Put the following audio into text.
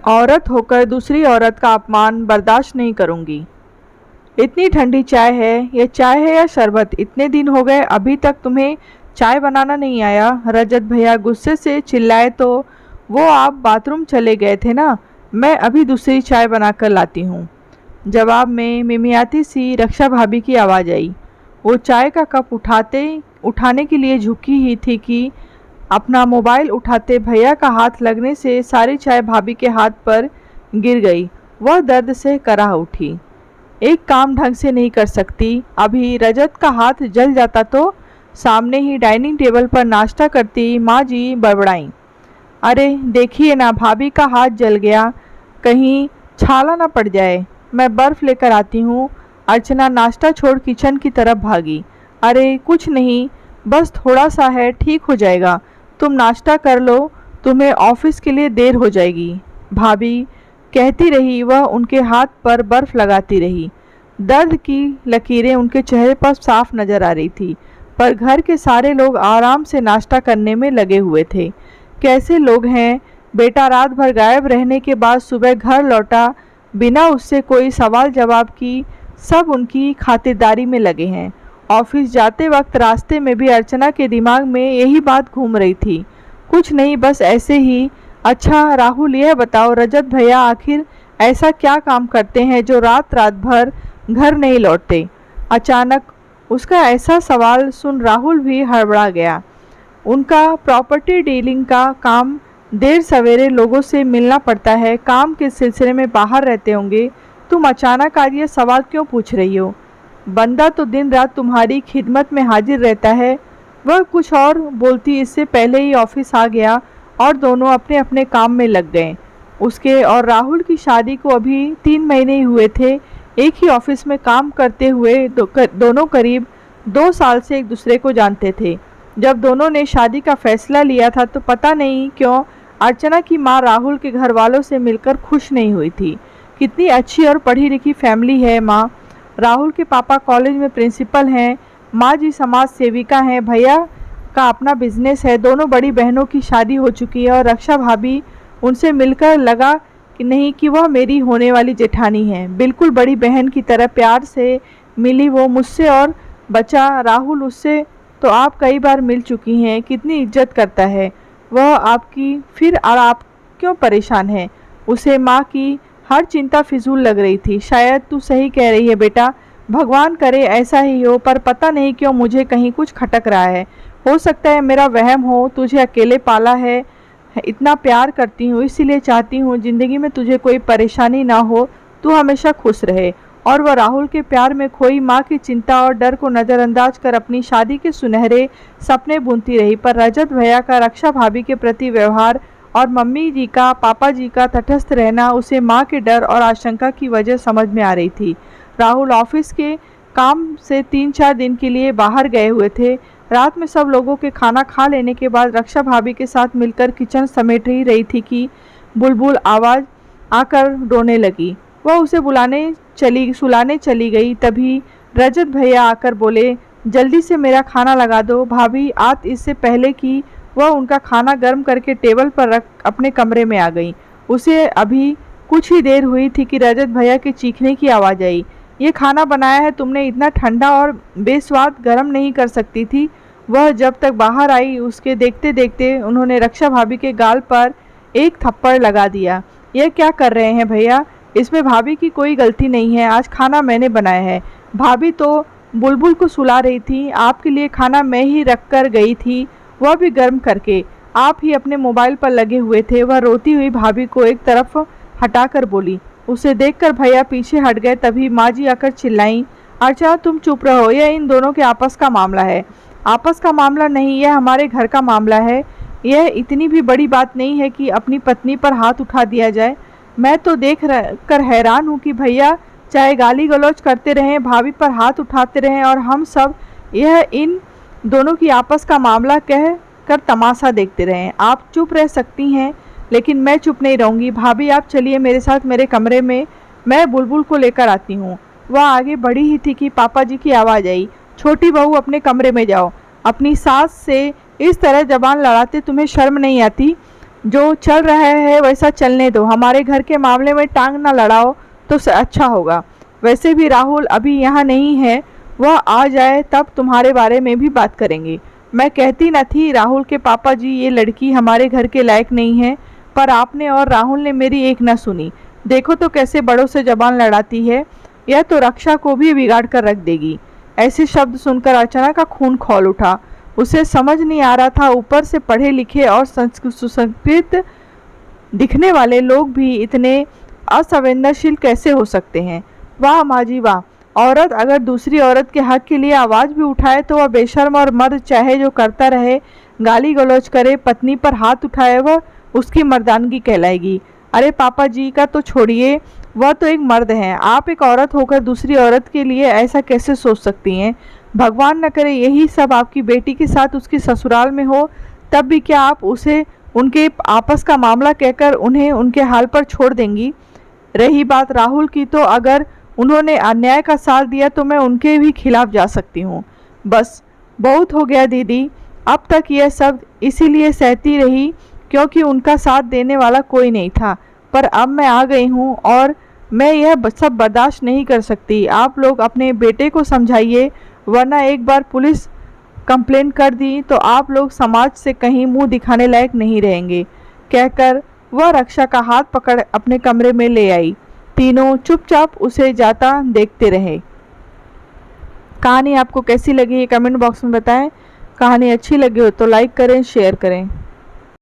औरत होकर दूसरी औरत का अपमान बर्दाश्त नहीं करूंगी। इतनी ठंडी चाय है, ये चाय है या शरबत? इतने दिन हो गए अभी तक तुम्हें चाय बनाना नहीं आया? रजत भैया गुस्से से चिल्लाए तो वो आप बाथरूम चले गए थे ना, मैं अभी दूसरी चाय बनाकर लाती हूँ। जवाब में मिमियाती सी रक्षा भाभी की आवाज़ आई। वो चाय का कप उठाने के लिए झुकी ही थी कि अपना मोबाइल उठाते भैया का हाथ लगने से सारी चाय भाभी के हाथ पर गिर गई। वह दर्द से कराह उठी। एक काम ढंग से नहीं कर सकती? अभी रजत का हाथ जल जाता तो? सामने ही डाइनिंग टेबल पर नाश्ता करती माँ जी बड़बड़ाई। अरे देखिए ना, भाभी का हाथ जल गया, कहीं छाला ना पड़ जाए। मैं बर्फ़ लेकर आती हूँ। अर्चना नाश्ता छोड़ किचन की तरफ भागी। अरे कुछ नहीं, बस थोड़ा सा है, ठीक हो जाएगा। तुम नाश्ता कर लो, तुम्हें ऑफिस के लिए देर हो जाएगी, भाभी कहती रही। वह उनके हाथ पर बर्फ लगाती रही। दर्द की लकीरें उनके चेहरे पर साफ नजर आ रही थी, पर घर के सारे लोग आराम से नाश्ता करने में लगे हुए थे। कैसे लोग हैं? बेटा रात भर गायब रहने के बाद सुबह घर लौटा बिना उससे कोई सवाल जवाब की, सब उनकी खातिरदारी में लगे हैं। ऑफिस जाते वक्त रास्ते में भी अर्चना के दिमाग में यही बात घूम रही थी। कुछ नहीं, बस ऐसे ही। अच्छा राहुल, यह बताओ, रजत भैया आखिर ऐसा क्या काम करते हैं जो रात रात भर घर नहीं लौटते? अचानक उसका ऐसा सवाल सुन राहुल भी हड़बड़ा गया। उनका प्रॉपर्टी डीलिंग का काम, देर सवेरे लोगों से मिलना पड़ता है, काम के सिलसिले में बाहर रहते होंगे। तुम अचानक आज ये सवाल क्यों पूछ रही हो? बंदा तो दिन रात तुम्हारी खिदमत में हाजिर रहता है। वह कुछ और बोलती इससे पहले ही ऑफिस आ गया और दोनों अपने अपने काम में लग गए। उसके और राहुल की शादी को अभी 3 महीने ही हुए थे। एक ही ऑफिस में काम करते हुए दोनों करीब 2 साल से एक दूसरे को जानते थे। जब दोनों ने शादी का फैसला लिया था तो पता नहीं क्यों अर्चना की माँ राहुल के घर वालों से मिलकर खुश नहीं हुई थी। कितनी अच्छी और पढ़ी लिखी फैमिली है माँ। राहुल के पापा कॉलेज में प्रिंसिपल हैं, माँ जी समाज सेविका हैं, भैया का अपना बिजनेस है। दोनों बड़ी बहनों की शादी हो चुकी है और रक्षा भाभी उनसे मिलकर लगा कि नहीं कि वह मेरी होने वाली जेठानी है। बिल्कुल बड़ी बहन की तरह प्यार से मिली वो मुझसे, और बचा राहुल उससे तो आप कई बार मिल चुकी हैं। कितनी इज्जत करता है वह आपकी। फिर और आप क्यों परेशान हैं? उसे माँ की हर चिंता फिजूल लग रही थी। शायद तू सही कह रही है बेटा, भगवान करे ऐसा ही हो, पर पता नहीं क्यों मुझे कहीं कुछ खटक रहा है। हो सकता है मेरा वहम हो। तुझे अकेले पाला है, इतना प्यार करती हूँ, इसीलिए चाहती हूँ ज़िंदगी में तुझे कोई परेशानी ना हो, तू हमेशा खुश रहे। और वह राहुल के प्यार में खोई माँ की चिंता और डर को नज़रअंदाज कर अपनी शादी के सुनहरे सपने बुनती रही। पर रजत भैया का रक्षा भाभी के प्रति व्यवहार और मम्मी जी का पापा जी का तटस्थ रहना उसे माँ के डर और आशंका की वजह समझ में आ रही थी। राहुल ऑफिस के काम से 3-4 दिन के लिए बाहर गए हुए थे। रात में सब लोगों के खाना खा लेने के बाद रक्षा भाभी के साथ मिलकर किचन समेट ही रही थी कि बुलबुल आवाज़ आकर रोने लगी। वह उसे सुलाने चली गई। तभी रजत भैया आकर बोले, जल्दी से मेरा खाना लगा दो। भाभी आत इससे पहले कि वह उनका खाना गर्म करके टेबल पर रख अपने कमरे में आ गई। उसे अभी कुछ ही देर हुई थी कि रजत भैया के चीखने की आवाज़ आई। ये खाना बनाया है तुमने? इतना ठंडा और बेस्वाद गर्म नहीं कर सकती थी? वह जब तक बाहर आई उसके देखते देखते उन्होंने रक्षा भाभी के गाल पर एक थप्पड़ लगा दिया। यह क्या कर रहे हैं भैया? इसमें भाभी की कोई गलती नहीं है, आज खाना मैंने बनाया है। भाभी तो बुलबुल को सुला रही थी, आपके लिए खाना मैं ही रख कर गई थी, वह भी गर्म करके। आप ही अपने मोबाइल पर लगे हुए थे। वह रोती हुई भाभी को एक तरफ हटाकर बोली। उसे देखकर भैया पीछे हट गए। तभी माँ जी आकर चिल्लाईं, अर्चना तुम चुप रहो, यह इन दोनों के आपस का मामला है। आपस का मामला नहीं, यह हमारे घर का मामला है। यह इतनी भी बड़ी बात नहीं है कि अपनी पत्नी पर हाथ उठा दिया जाए। मैं तो देख कर हैरान हूँ कि भैया चाहे गाली गलौज करते रहें, भाभी पर हाथ उठाते रहें और हम सब यह इन दोनों की आपस का मामला कह कर तमाशा देखते रहें। आप चुप रह सकती हैं, लेकिन मैं चुप नहीं रहूँगी। भाभी आप चलिए मेरे साथ मेरे कमरे में, मैं बुलबुल को लेकर आती हूँ। वह आगे बढ़ी ही थी कि पापा जी की आवाज़ आई, छोटी बहू अपने कमरे में जाओ। अपनी सास से इस तरह जबान लड़ाते तुम्हें शर्म नहीं आती? जो चल रहा है वैसा चलने दो, हमारे घर के मामले में टांग ना लड़ाओ तो अच्छा होगा। वैसे भी राहुल अभी यहाँ नहीं है, वह आ जाए तब तुम्हारे बारे में भी बात करेंगे। मैं कहती न थी राहुल के पापा जी ये लड़की हमारे घर के लायक नहीं है, पर आपने और राहुल ने मेरी एक न सुनी। देखो तो कैसे बड़ों से जबान लड़ाती है, यह तो रक्षा को भी बिगाड़ कर रख देगी। ऐसे शब्द सुनकर अर्चना का खून खौल उठा। उसे समझ नहीं आ रहा था, ऊपर से पढ़े लिखे और सुसंस्कृत दिखने वाले लोग भी इतने असंवेदनशील कैसे हो सकते हैं। वाह माँ जी वाह, औरत अगर दूसरी औरत के हक के लिए आवाज़ भी उठाए तो वह बेशर्म, और मर्द चाहे जो करता रहे, गाली गलौज करे, पत्नी पर हाथ उठाए, वह उसकी मर्दानगी कहलाएगी। अरे पापा जी का तो छोड़िए, वह तो एक मर्द हैं। आप एक औरत होकर दूसरी औरत के लिए ऐसा कैसे सोच सकती हैं। भगवान न करे यही सब आपकी बेटी के साथ उसकी ससुराल में हो, तब भी क्या आप उसे उनके आपस का मामला कहकर उन्हें उनके हाल पर छोड़ देंगी। रही बात राहुल की, तो अगर उन्होंने अन्याय का साथ दिया तो मैं उनके भी खिलाफ जा सकती हूँ। बस बहुत हो गया दीदी, अब तक यह सब इसीलिए सहती रही क्योंकि उनका साथ देने वाला कोई नहीं था, पर अब मैं आ गई हूँ और मैं यह सब बर्दाश्त नहीं कर सकती। आप लोग अपने बेटे को समझाइए, वरना एक बार पुलिस कंप्लेंट कर दी तो आप लोग समाज से कहीं मुंह दिखाने लायक नहीं रहेंगे। कहकर वह रक्षा का हाथ पकड़ अपने कमरे में ले आई। तीनों चुपचाप उसे जाता देखते रहे। कहानी आपको कैसी लगी ये कमेंट बॉक्स में बताएं। कहानी अच्छी लगी हो तो लाइक करें, शेयर करें।